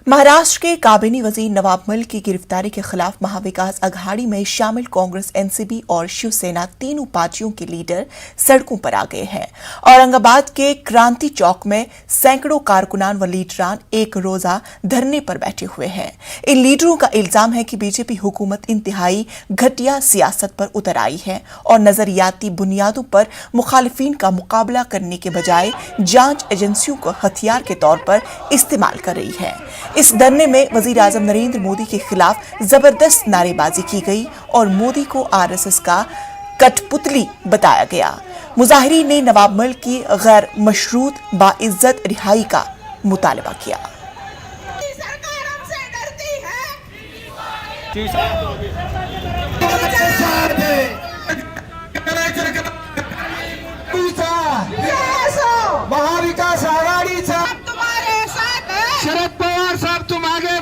महाराष्ट्र के काबिनी वजीर नवाब मलिक की गिरफ्तारी के खिलाफ महाविकास अघाड़ी में शामिल कांग्रेस, एनसीपी और शिवसेना तीनों पार्टियों के लीडर सड़कों पर आ गए हैं। औरंगाबाद के क्रांति चौक में सैकड़ों कारकुनान व लीडरान एक रोजा धरने पर बैठे हुए हैं। इन लीडरों का इल्जाम है कि बीजेपी हुकूमत इंतहाई घटिया सियासत पर उतर आई है और नजरियाती बुनियादों पर मुखालिफिन का मुकाबला करने के बजाय जांच एजेंसियों को हथियार के तौर पर इस्तेमाल कर रही है। इस धरने में वजीर आजम नरेंद्र मोदी के खिलाफ जबरदस्त नारेबाजी की गई और मोदी को आरएसएस का कठपुतली बताया गया। मुजाहिरीन ने नवाब मलिक की गैर मशरूत बाइज्जत रिहाई का मुतालबा किया। सरकार हमसे डरती महाविकास आघाड़ीचा तुम्हारे साथ है। शरद पवार साहब तुम आगे